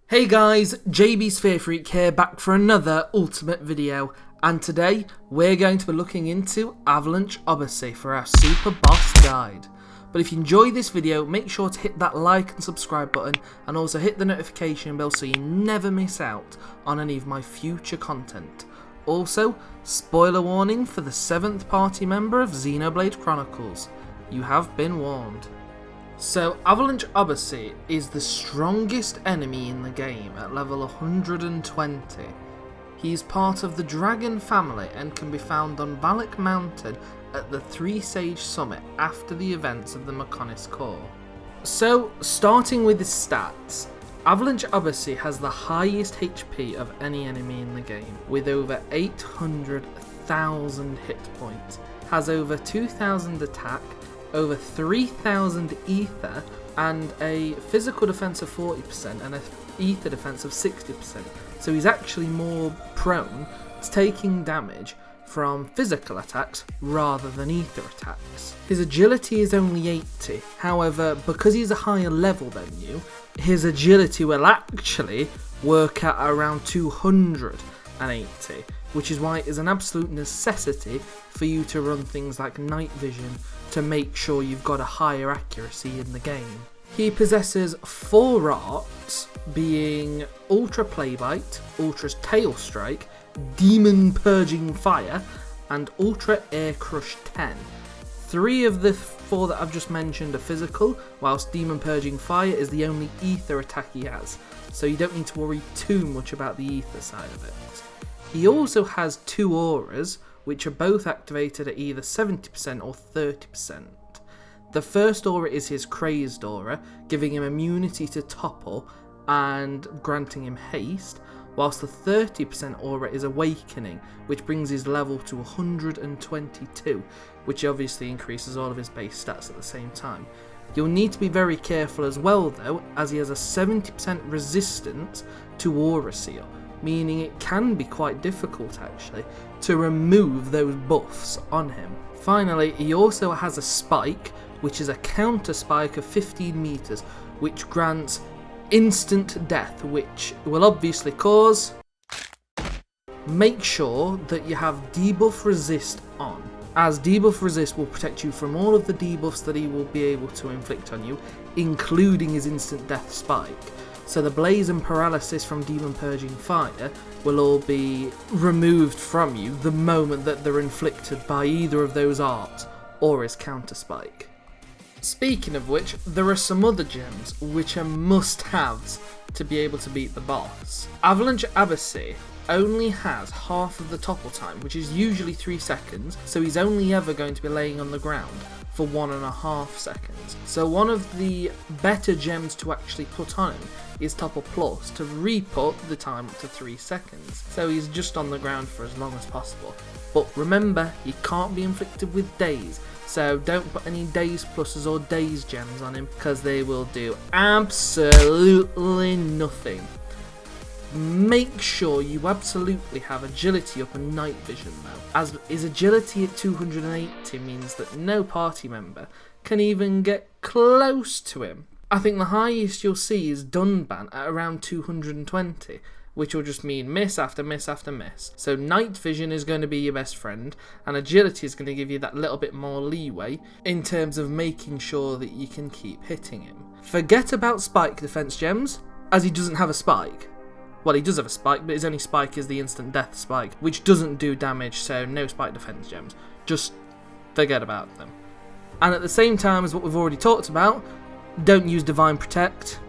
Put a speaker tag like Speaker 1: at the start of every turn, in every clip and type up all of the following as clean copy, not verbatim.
Speaker 1: Hey guys, JB's Fear Freak here, back for another Ultimate video, and today we're going to be looking into Avalanche Abaasy for our Super Boss Guide. But if you enjoyed this video, make sure to hit that like and subscribe button, and also hit the notification bell so you never miss out on any of my future content. Also, spoiler warning for the 7th party member of Xenoblade Chronicles. You have been warned. So, Avalanche Abaasy is the strongest enemy in the game at level 120. He is part of the Dragon family and can be found on Valak Mountain at the 3 Sage Summit after the events of the Mechonis Core. So, starting with his stats, Avalanche Abaasy has the highest HP of any enemy in the game, with over 800,000 hit points, has over 2,000 attack, over 3,000 ether, and a physical defense of 40% and a ether defense of 60%. So he's actually more prone to taking damage from physical attacks rather than ether attacks. His agility is only 80, however, because he's a higher level than you, his agility will actually work at around 280, which is why it is an absolute necessity for you to run things like night vision to make sure you've got a higher accuracy in the game. He possesses 4 arts, being Ultra Playbite, Ultra Tail Strike, Demon Purging Fire, and Ultra Air Crush 10. 3 of the 4 that I've just mentioned are physical, whilst Demon Purging Fire is the only ether attack he has, so you don't need to worry too much about the ether side of it. He also has 2 auras, which are both activated at either 70% or 30%. The first aura is his Crazed aura, giving him immunity to topple and granting him haste, whilst the 30% aura is Awakening, which brings his level to 122, which obviously increases all of his base stats at the same time. You'll need to be very careful as well though, as he has a 70% resistance to Aura Seal, meaning it can be quite difficult actually to remove those buffs on him. Finally, he also has a spike, which is a counter spike of 15 meters, which grants instant death, which will obviously cause. Make sure that you have debuff resist on, as debuff resist will protect you from all of the debuffs that he will be able to inflict on you, including his instant death spike. So the Blaze and Paralysis from Demon Purging Fire will all be removed from you the moment that they're inflicted by either of those arts or his counter spike. Speaking of which, there are some other gems which are must-haves to be able to beat the boss. Avalanche Abaasy only has half of the topple time, which is usually 3 seconds, so he's only ever going to be laying on the ground for 1.5 seconds. So one of the better gems to actually put on him is Topple Plus to re-put the time up to 3 seconds. So he's just on the ground for as long as possible. But remember, he can't be inflicted with daze, so don't put any daze pluses or daze gems on him because they will do absolutely nothing. Make sure you absolutely have agility up and night vision though, as his agility at 280 means that no party member can even get close to him. I think the highest you'll see is Dunban at around 220, which will just mean miss after miss after miss. So night vision is going to be your best friend, and agility is going to give you that little bit more leeway in terms of making sure that you can keep hitting him. Forget about spike defense gems, as he doesn't have a spike. Well, he does have a spike, but his only spike is the instant death spike, which doesn't do damage, so no spike defense gems. Just forget about them. And at the same time as what we've already talked about, don't use Divine Protect.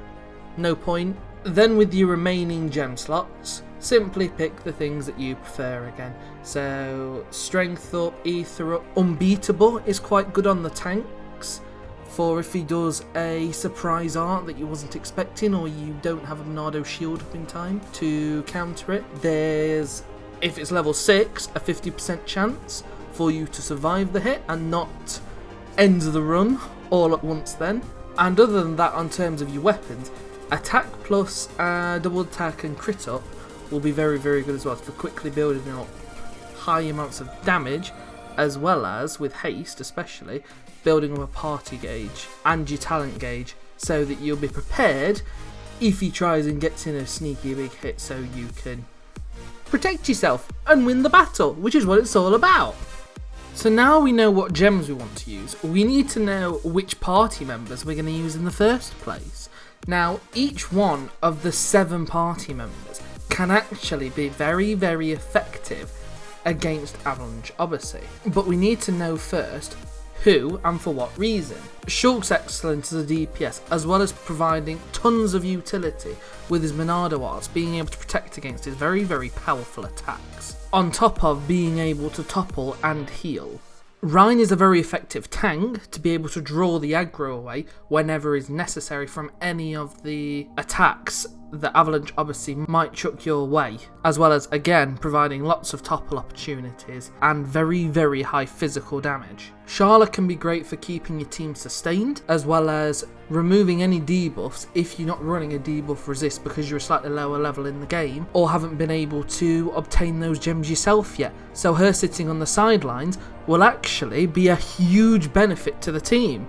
Speaker 1: No point. Then with your remaining gem slots, simply pick the things that you prefer again. So, Strength up, Ether up. Unbeatable is quite good on the tanks, for if he does a surprise art that you wasn't expecting, or you don't have a Bernardo shield up in time to counter it. There's, if it's level 6, a 50% chance for you to survive the hit and not end the run all at once then. And other than that, on terms of your weapons, attack plus double attack and crit up will be very, very good as well for quickly building up high amounts of damage, as well as, with haste especially, building up a party gauge and your talent gauge so that you'll be prepared if he tries and gets in a sneaky big hit so you can protect yourself and win the battle, which is what it's all about. So now we know what gems we want to use, we need to know which party members we're going to use in the first place. Now, each one of the 7 party members can actually be very, very effective against Avalanche Abaasy. But we need to know first who and for what reason. Shulk's excellent as a DPS, as well as providing tons of utility with his Monado arts, being able to protect against his very, very powerful attacks, on top of being able to topple and heal. Rein is a very effective tank to be able to draw the aggro away whenever is necessary from any of the attacks that Avalanche Abaasy might chuck your way, as well as, again, providing lots of topple opportunities and very, very high physical damage. Sharla can be great for keeping your team sustained, as well as removing any debuffs if you're not running a debuff resist because you're a slightly lower level in the game, or haven't been able to obtain those gems yourself yet. So her sitting on the sidelines will actually be a huge benefit to the team,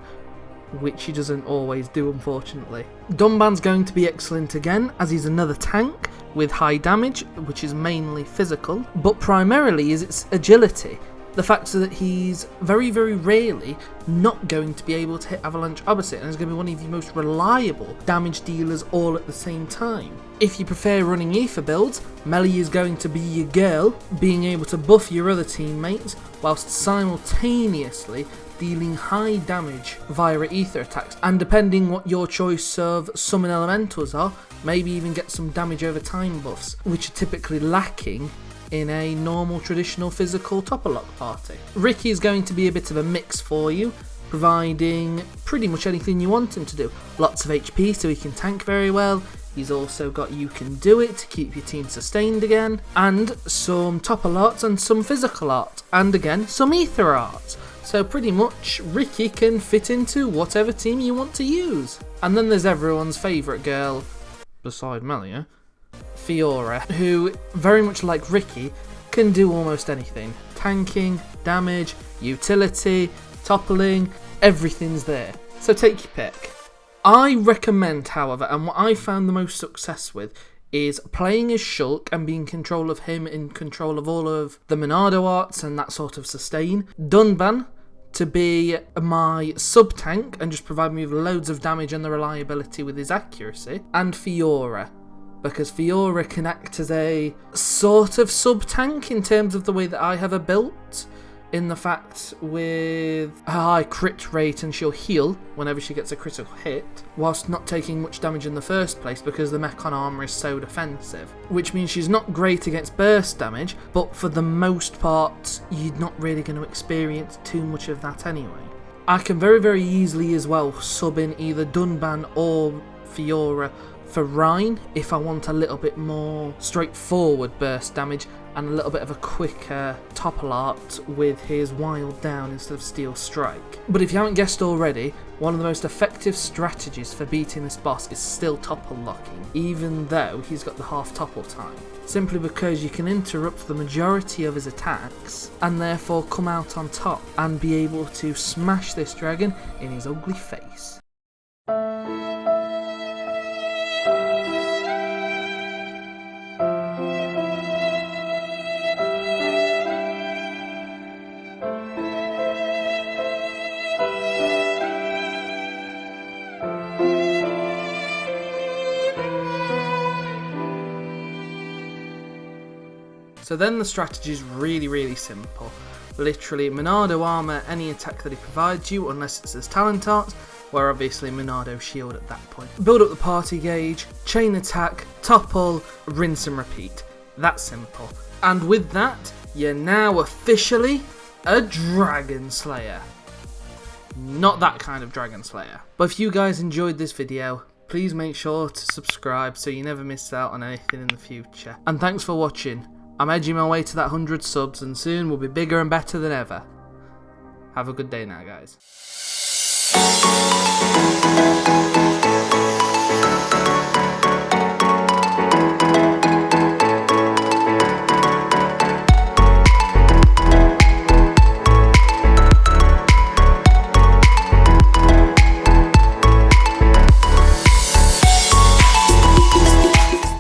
Speaker 1: which he doesn't always do, unfortunately. Dunban's going to be excellent again, as he's another tank with high damage, which is mainly physical, but primarily is its agility. The fact that he's very, very rarely not going to be able to hit Avalanche Abaasy, and is going to be one of the most reliable damage dealers all at the same time. If you prefer running Aether builds, Melee is going to be your girl, being able to buff your other teammates, whilst simultaneously dealing high damage via Aether attacks, and depending what your choice of summon elementals are, maybe even get some damage over time buffs, which are typically lacking in a normal traditional physical topper lock party. Ricky is going to be a bit of a mix for you, providing pretty much anything you want him to do. Lots of HP so he can tank very well. He's also got You Can Do It to keep your team sustained again, and some topper arts and some physical art, and again some Aether art. So pretty much Ricky can fit into whatever team you want to use. And then there's everyone's favourite girl, beside Melia, Fiora, who, very much like Ricky, can do almost anything. Tanking, damage, utility, toppling, everything's there. So take your pick. I recommend, however, and what I found the most success with, is playing as Shulk and being in control of him, in control of all of the Monado arts and that sort of sustain. Dunban to be my sub-tank and just provide me with loads of damage and the reliability with his accuracy. And Fiora, because Fiora can act as a sort of sub-tank in terms of the way that I have her built, in the fact with a high crit rate, and she'll heal whenever she gets a critical hit, whilst not taking much damage in the first place because the Mechon armor is so defensive. Which means she's not great against burst damage, but for the most part, you're not really going to experience too much of that anyway. I can very, very easily as well sub in either Dunban or Fiora for Rein if I want a little bit more straightforward burst damage and a little bit of a quicker topple art with his Wild Down instead of Steel Strike. But if you haven't guessed already, one of the most effective strategies for beating this boss is still topple locking, even though he's got the half topple time. Simply because you can interrupt the majority of his attacks and therefore come out on top and be able to smash this dragon in his ugly face. So then the strategy is really, really simple. Literally, Monado armor any attack that he provides you, unless it's his talent art, where obviously Monado shield at that point. Build up the party gauge, chain attack, topple, rinse and repeat. That's simple. And with that, you're now officially a Dragon Slayer. Not that kind of Dragon Slayer. But if you guys enjoyed this video, please make sure to subscribe so you never miss out on anything in the future. And thanks for watching. I'm edging my way to that 100 subs, and soon we'll be bigger and better than ever. Have a good day now, guys.